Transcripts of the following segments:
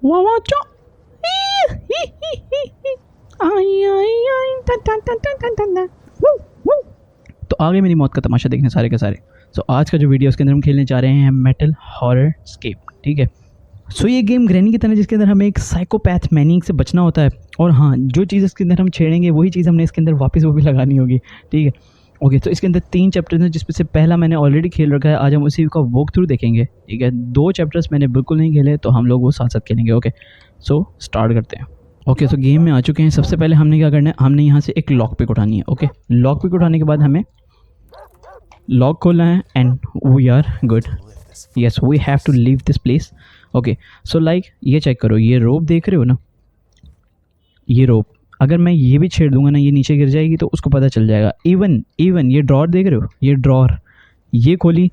वाह वाह चो आई आई आई टा टा टा टा टा टा टा। वू, वू। तो आगे मेरी मौत का तमाशा देखने सारे के सारे। सो आज का जो वीडियो उसके अंदर हम खेलने जा रहे हैं मेटल हॉरर स्केप, ठीक है। सो ये गेम ग्रैनी की तरह जिसके अंदर हमें एक साइकोपैथ मैनिंग से बचना होता है, और हाँ, जो चीज़ इसके अंदर हम छेड़ेंगे वही चीज़ हमने इसके अंदर वापस वो भी लगानी होगी, ठीक है। ओके, तो इसके अंदर 3 चैप्टर्स हैं जिसमें से पहला मैंने ऑलरेडी खेल रखा है। आज हम उसी का वॉक थ्रू देखेंगे, ठीक है। 2 चैप्टर्स मैंने बिल्कुल नहीं खेले, तो हम लोग वो साथ साथ खेलेंगे। ओके, सो स्टार्ट करते हैं। ओके, तो गेम में आ चुके हैं। सबसे पहले हमने क्या करना है, हमने यहाँ से एक लॉक पिक उठानी है। ओके, लॉक पिक उठाने के बाद हमें लॉक खोलना है and we are good. Yes, we have to leave this place. Okay, so like ये चेक करो, ये रोप देख रहे हो ना, ये रोप अगर मैं ये भी छेड़ दूंगा ना, ये नीचे गिर जाएगी तो उसको पता चल जाएगा। इवन ये ड्रॉर देख रहे हो, ये ड्रॉर, ये खोली,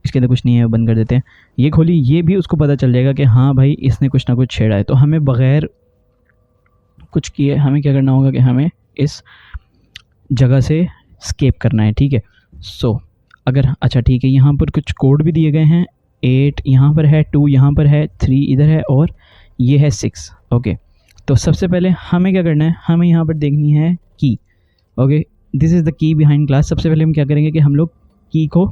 इसके अंदर कुछ नहीं है, बंद कर देते हैं। ये खोली, ये भी उसको पता चल जाएगा कि हाँ भाई इसने कुछ ना कुछ छेड़ा है। तो हमें बग़ैर कुछ किए हमें क्या करना होगा कि हमें इस जगह से स्केप करना है, ठीक है। सो अगर अच्छा ठीक है, यहाँ पर कुछ कोड भी दिए गए हैं। 8 यहाँ पर है, 2 यहाँ पर है, 3 इधर है और ये है 6। ओके, तो सबसे पहले हमें क्या करना है, हमें यहाँ पर देखनी है की। Okay, this is the key behind glass. सबसे पहले हम क्या करेंगे कि हम लोग की को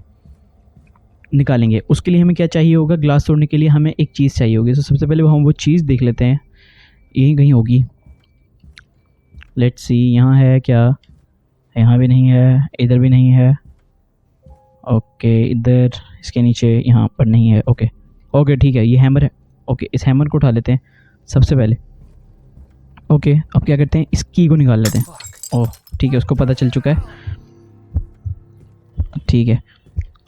निकालेंगे। उसके लिए हमें क्या चाहिए होगा, ग्लास तोड़ने के लिए हमें एक चीज़ चाहिए होगी। तो सबसे पहले हम वो चीज़ देख लेते हैं, यहीं कहीं होगी। लेट्स सी, यहाँ है क्या, यहाँ भी नहीं है, इधर भी नहीं है। ओके, इधर इसके नीचे यहाँ पर नहीं है। ओके ओके ठीक है, ये हैमर है। ओके, इस हैमर को उठा लेते हैं सबसे पहले। ओके, अब क्या करते हैं, इस की को निकाल लेते हैं। ओह ठीक है, उसको पता चल चुका है, ठीक है।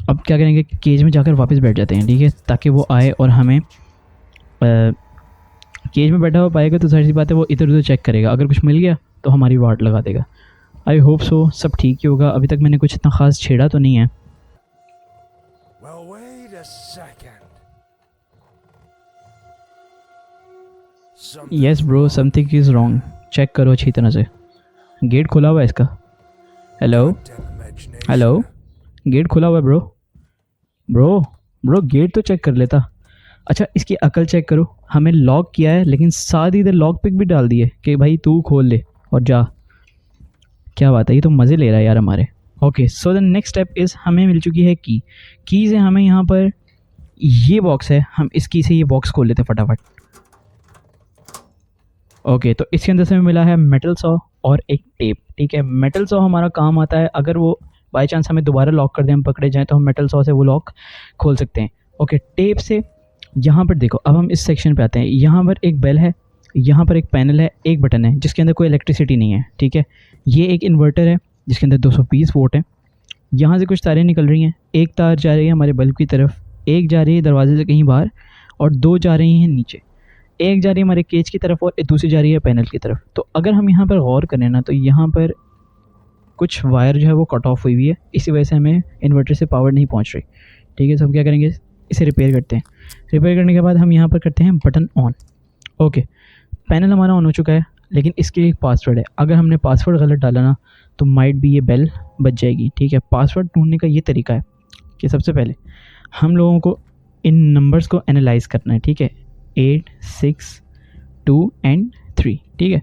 अब क्या करेंगे, केज में जाकर वापस बैठ जाते हैं, ठीक है, ताकि वो आए और हमें केज में बैठा हुआ पाएगा तो सारी सी बात है, वो इधर उधर चेक करेगा। अगर कुछ मिल गया तो हमारी वाट लगा देगा। आई होप सो सब ठीक ही होगा। अभी तक मैंने कुछ इतना ख़ास छेड़ा तो नहीं है। Yes bro, something is wrong. Check करो अच्छी तरह से। गेट खुला हुआ है इसका। हेलो हेलो, गेट खुला हुआ है ब्रो। ब्रो ब्रो, गेट तो चेक कर लेता। अच्छा, इसकी अकल चेक करो, हमें लॉक किया है लेकिन साथ ही इधर लॉक पिक भी डाल दिए कि भाई तू खोल ले और जा। क्या बात है, ये तो मज़े ले रहा है यार हमारे। Okay, so the next step is, हमें मिल चुकी है की से हमें यहाँ पर ये बॉक्स है, हम इस की से ये बॉक्स खोल लेते हैं फटाफट। ओके, तो इसके अंदर से हमें मिला है मेटल सॉ और एक टेप, ठीक है। मेटल सॉ हमारा काम आता है, अगर वो बाई चांस हमें दोबारा लॉक कर दें, हम पकड़े जाएँ, तो हम मेटल सॉ से वो लॉक खोल सकते हैं। ओके, टेप से यहाँ पर देखो, अब हम इस सेक्शन पे आते हैं। यहाँ पर एक बेल है, यहाँ पर एक पैनल है, एक बटन है जिसके अंदर कोई इलेक्ट्रिसिटी नहीं है, ठीक है। ये एक इन्वर्टर है जिसके अंदर 220 वोल्ट है। यहाँ से कुछ तारें निकल रही हैं, एक तार जा रही है हमारे बल्ब की तरफ, एक जा रही है दरवाजे से कहीं बाहर, और 2 जा रही हैं नीचे। एक जा रही है हमारे केज की तरफ और दूसरी जा रही है पैनल की तरफ। तो अगर हम यहाँ पर गौर करें ना, तो यहाँ पर कुछ वायर जो है वो कट ऑफ हुई हुई है, इसी वजह से हमें इन्वर्टर से पावर नहीं पहुँच रही, ठीक है। तो हम क्या करेंगे, इसे रिपेयर करते हैं। रिपेयर करने के बाद हम यहाँ पर करते हैं बटन ऑन। ओके, पैनल हमारा ऑन हो चुका है, लेकिन इसके लिए एक पासवर्ड है। अगर हमने पासवर्ड गलत डाला ना, तो माइट भी ये बेल बच जाएगी, ठीक है। पासवर्ड ढूंढने का ये तरीका है कि सबसे पहले हम लोगों को इन नंबर्स को एनालाइज़ करना है, ठीक है। 8, 6, 2 एंड 3, ठीक है।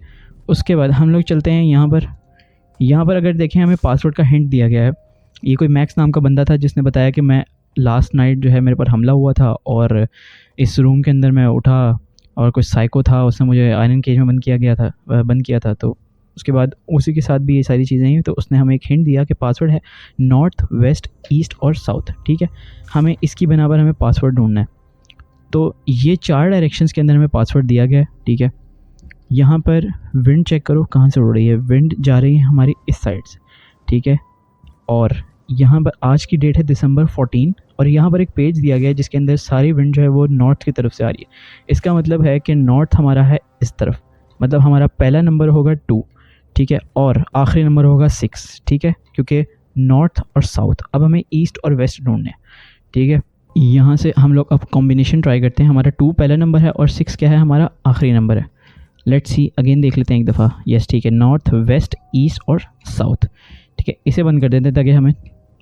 उसके बाद हम लोग चलते हैं यहाँ पर अगर देखें, हमें पासवर्ड का हिंट दिया गया है। ये कोई मैक्स नाम का बंदा था जिसने बताया कि मैं लास्ट नाइट जो है मेरे पर हमला हुआ था, और इस रूम के अंदर मैं उठा और कुछ साइको था, उसने मुझे आयरन केज में बंद किया था। तो उसके बाद उसी के साथ भी ये सारी चीज़ें हैं। तो उसने हमें एक हिंट दिया कि पासवर्ड है नॉर्थ, वेस्ट, ईस्ट और साउथ, ठीक है। हमें इसकी बना पर हमें पासवर्ड ढूंढना है। तो ये 4 डायरेक्शंस के अंदर हमें पासवर्ड दिया गया है, ठीक है। यहाँ पर विंड चेक करो कहाँ से उड़ रही है, विंड जा रही है हमारी इस साइड से, ठीक है। और यहाँ पर आज की डेट है December 14, और यहाँ पर एक पेज दिया गया है जिसके अंदर सारी विंड जो है वो नॉर्थ की तरफ से आ रही है। इसका मतलब है कि नॉर्थ हमारा है इस तरफ, मतलब हमारा पहला नंबर होगा 2, ठीक है, और आखिरी नंबर होगा 6, ठीक है, क्योंकि नॉर्थ और साउथ। अब हमें ईस्ट और वेस्ट ढूंढने हैं, ठीक है। यहाँ से हम लोग अब कॉम्बिनेशन ट्राई करते हैं। हमारा 2 पहला नंबर है और 6 क्या है, हमारा आखिरी नंबर है। लेट्स सी, अगेन देख लेते हैं एक दफ़ा। यस, ठीक है, नॉर्थ, वेस्ट, ईस्ट और साउथ, ठीक है। इसे बंद कर देते हैं ताकि हमें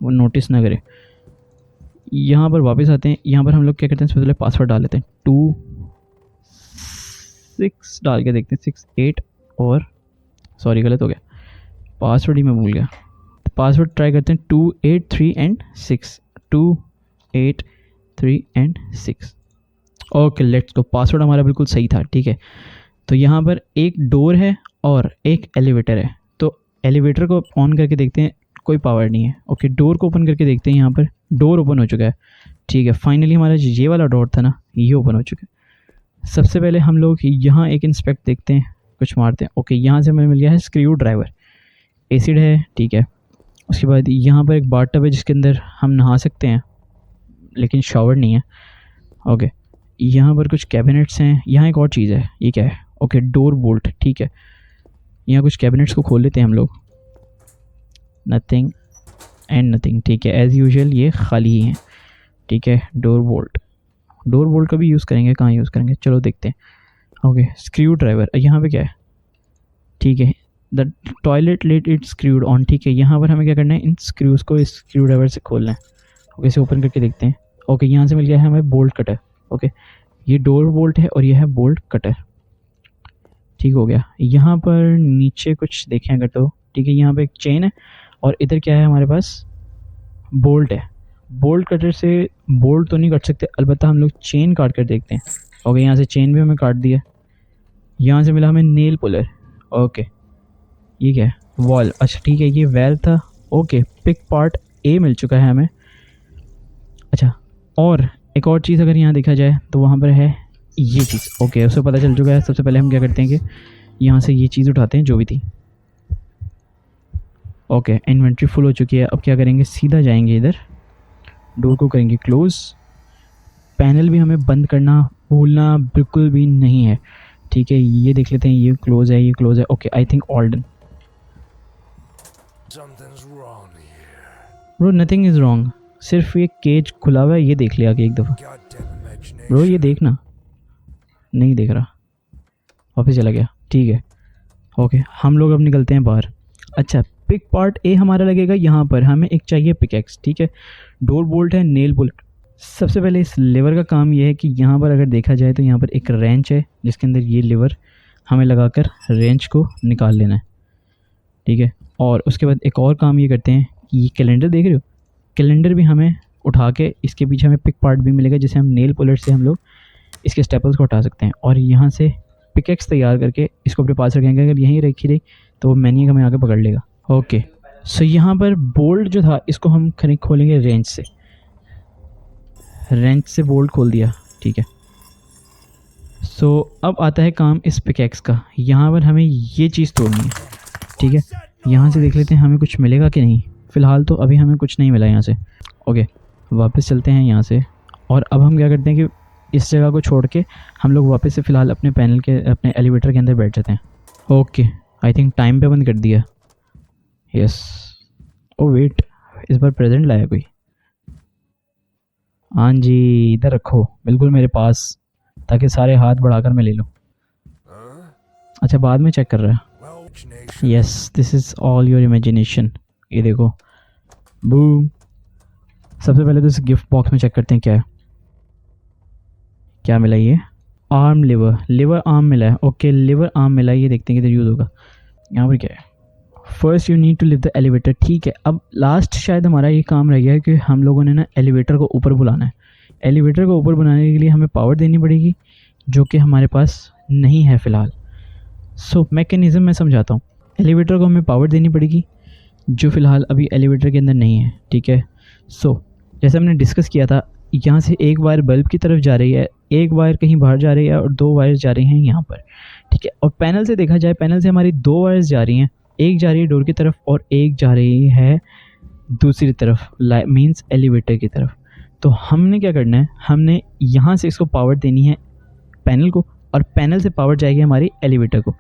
वो नोटिस ना करे। यहाँ पर वापस आते हैं। यहाँ पर हम लोग क्या करते हैं, सबसे पहले पासवर्ड डाल लेते हैं 2 6 डाल के देखते हैं, 6 8 और सॉरी गलत हो गया, पासवर्ड ही मैं भूल गया। पासवर्ड ट्राई करते हैं 2 8 3 and 6, 2 8 3 and 6। Okay let's go, password हमारा बिल्कुल सही था। ठीक है, तो यहाँ पर एक डोर है और एक एलिवेटर है, तो एलिवेटर को ऑन करके देखते हैं, कोई पावर नहीं है। ओके, डोर को ओपन करके देखते हैं, यहाँ पर डोर ओपन हो चुका है। ठीक है, फाइनली हमारा ये वाला डोर था ना, ये ओपन हो चुका है। सबसे पहले हम लोग यहाँ एक इंस्पेक्ट देखते हैं, कुछ मारते हैं। ओके, यहाँ से हमें मिल गया है स्क्रू ड्राइवर, एसिड है। ठीक है, उसके बाद यहाँ पर एक बाथटब है जिसके अंदर हम नहा सकते हैं, लेकिन शावर नहीं है। ओके, यहाँ पर कुछ कैबिनेट्स हैं। यहाँ एक और चीज़ है, ये क्या है? Okay, door bolt. ठीक है, यहाँ कुछ कैबिनेट्स को खोल लेते हैं हम लोग, नथिंग एंड नथिंग। ठीक है, एज़ यूजुअल ये खाली ही हैं। ठीक है, डोर बोल्ट का भी यूज़ करेंगे, कहाँ यूज़ करेंगे, चलो देखते हैं। ओके, स्क्रू ड्राइवर, यहाँ पे क्या है? ठीक है, the toilet lid it screwed on. ठीक है, यहाँ पर हमें क्या करना है, इन स्क्रूज़ को इस स्क्रू ड्राइवर से खोलना है। ओके, इसे ओपन करके देखते हैं। ओके, यहाँ से मिल गया है हमें बोल्ट कटर। ओके, ये डोर बोल्ट है और ये है बोल्ट कटर। ठीक हो गया। यहाँ पर नीचे कुछ देखें अगर तो, ठीक है, यहाँ पे एक चेन है और इधर क्या है हमारे पास, बोल्ट है। बोल्ट कटर से बोल्ट तो नहीं काट सकते, अलबत्ता हम लोग चेन काट कर देखते हैं। ओके, यहाँ से चेन भी हमें काट दिया। यहाँ से मिला हमें नेल पुलर। ओके, ये क्या है, वॉल। अच्छा ठीक है, ये वेल था। ओके, पिक पार्ट ए मिल चुका है हमें। अच्छा, और एक और चीज़ अगर यहाँ देखा जाए तो वहाँ पर है ये चीज़। ओके, उससे पता चल चुका है। सबसे पहले हम क्या करते हैं कि यहाँ से ये चीज़ उठाते हैं जो भी थी। ओके, इन्वेंट्री फुल हो चुकी है। अब क्या करेंगे, सीधा जाएंगे इधर, डोर को करेंगे क्लोज़। पैनल भी हमें बंद करना भूलना बिल्कुल भी नहीं है। ठीक है, ये देख लेते हैं, ये क्लोज़ है, ये क्लोज़ है। Okay, I think all done. Bro nothing is wrong, सिर्फ ये केज खुला हुआ है, ये देख लिया आगे एक दफ़ा। ब्रो ये देखना, नहीं देख रहा, वापस चला गया। ठीक है, ओके, हम लोग अब निकलते हैं बाहर। अच्छा, पिक पार्ट ए हमारा लगेगा यहाँ पर, हमें एक चाहिए पिकैक्स। ठीक है, डोर बोल्ट है, नेल बोल्ट। सबसे पहले इस लेवर का काम ये है कि यहाँ पर अगर देखा जाए तो यहाँ पर एक रेंच है जिसके अंदर ये लेवर हमें लगाकर रेंच को निकाल लेना है। ठीक है, और उसके बाद एक और काम ये करते हैं कि ये कैलेंडर देख रहे हो, कैलेंडर भी हमें उठा के इसके पीछे हमें पिक पार्ट भी मिलेगा, जिसे हम नेल पुलर से हम लोग इसके स्टेपल्स को हटा सकते हैं। और यहाँ से पिकेक्स तैयार करके इसको अपने पास रखेंगे, अगर यहीं रखी रही तो वो मैनिक हमें आगे पकड़ लेगा। ओके, सो यहाँ पर बोल्ट जो था इसको हम खोलेंगे रेंच से, रेंच से बोल्ट खोल दिया। ठीक है, सो अब आता है काम इस पिकेक्स का। यहाँ पर हमें ये चीज़ तोड़नी है। ठीक है, यहाँ से देख लेते हैं हमें कुछ मिलेगा कि नहीं। फ़िलहाल तो अभी हमें कुछ नहीं मिला यहाँ से। ओके, वापस चलते हैं यहाँ से, और अब हम क्या करते हैं कि इस जगह को छोड़ के हम लोग वापस से फ़िलहाल अपने पैनल के, अपने एलिवेटर के अंदर बैठ जाते हैं। ओके, आई थिंक टाइम पे बंद कर दिया। यस, ओ वेट, इस बार प्रेजेंट लाया कोई। हाँ जी, इधर रखो बिल्कुल मेरे पास, ताकि सारे हाथ बढ़ाकर मैं ले लूँ। अच्छा, बाद में चेक कर रहा है। Yes, this is all your imagination. ये देखो, बूम। सबसे पहले तो इस गिफ्ट बॉक्स में चेक करते हैं क्या है, क्या मिला। ये आर्म लिवर आर्म मिला है। ओके, लिवर आर्म मिला है, ये देखते हैं किधर यूज़ होगा। यहाँ पर क्या है, first you need to lift the elevator. ठीक है, अब लास्ट शायद हमारा ये काम रह गया है कि हम लोगों ने ना एलिवेटर को ऊपर बुलाना है। एलिवेटर को ऊपर बनाने के लिए हमें पावर देनी पड़ेगी, जो कि हमारे पास नहीं है फ़िलहाल। सो मैकेनिज़्म मैं समझाता हूँ। एलिवेटर को हमें पावर देनी पड़ेगी, जो फ़िलहाल अभी एलिवेटर के अंदर नहीं है। ठीक है, सो जैसे हमने डिस्कस किया था, यहाँ से एक वायर बल्ब की तरफ जा रही है, एक वायर कहीं बाहर जा रही है और 2 वायर्स जा रही हैं यहाँ पर। ठीक है, और पैनल से देखा जाए, पैनल से हमारी 2 वायर्स जा रही हैं, एक जा रही है डोर की तरफ और एक जा रही है दूसरी तरफ, मींस एलिवेटर की तरफ। तो हमने क्या करना है, हमने यहाँ से इसको पावर देनी है पैनल को, और पैनल से पावर जाएगी हमारी एलिवेटर को।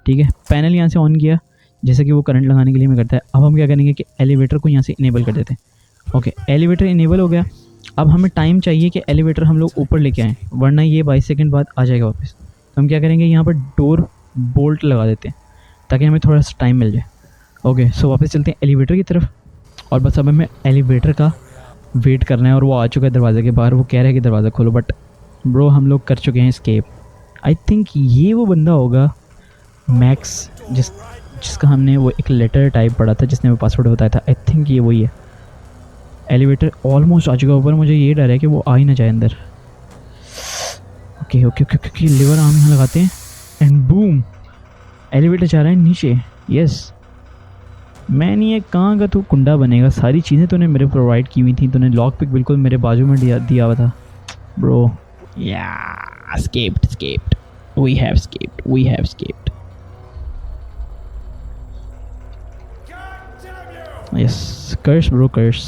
ठीक है, पैनल यहाँ से ऑन किया, जैसे कि वो करंट लगाने के लिए हमें करता है। अब हम क्या करेंगे कि एलिवेटर को यहाँ से इनेबल कर देते हैं। ओके, एलिवेटर इनेबल हो गया। अब हमें टाइम चाहिए कि एलिवेटर हम लोग ऊपर लेके आएँ, वरना ये 22 सेकंड बाद आ जाएगा वापस। तो हम क्या करेंगे, यहाँ पर डोर बोल्ट लगा देते हैं ताकि हमें थोड़ा सा टाइम मिल जाए। ओके, सो वापस चलते हैं एलिवेटर की तरफ, और बस अब हमें एलिवेटर का वेट करना है। और वो आ चुका है दरवाजे के बाहर, वो कह रहा है कि दरवाज़ा खोलो, बट ब्रो हम लोग कर चुके हैं एस्केप। आई थिंक ये वो बंदा होगा मैक्स, जिसका हमने वो एक लेटर टाइप पढ़ा था, जिसने वो पासवर्ड बताया था। आई थिंक ये वही है। एलिवेटर ऑलमोस्ट आ चुका ऊपर, मुझे ये डर है कि वो आ ही ना जाए अंदर। Okay okay okay okay, liver arm यहाँ लगाते हैं एंड बूम, एलिवेटर जा रहा है नीचे। यस, मैं नहीं है, कहाँ का तू कुंडा बनेगा, सारी चीज़ें तूने मेरे प्रोवाइड की हुई थी, तूने लॉक पिक बिल्कुल मेरे बाजू में दिया हुआ था ब्रो। या escaped, we have escaped। Yes, curse bro, curse.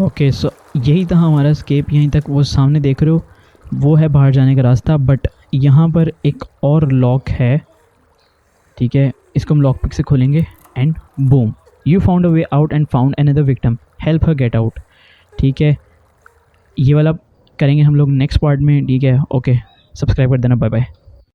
Okay, so यही था हमारा स्केप, यहीं तक वो सामने देख रहे हो वो है बाहर जाने का रास्ता। बट यहाँ पर एक और लॉक है, ठीक है, इसको हम लॉक पिक से खोलेंगे and boom, you found a way out and found another victim, help her get out. ठीक है, ये वाला करेंगे हम लोग नेक्स्ट पार्ट में, ठीक है। ओके, सब्सक्राइब कर देना, बाय बाय।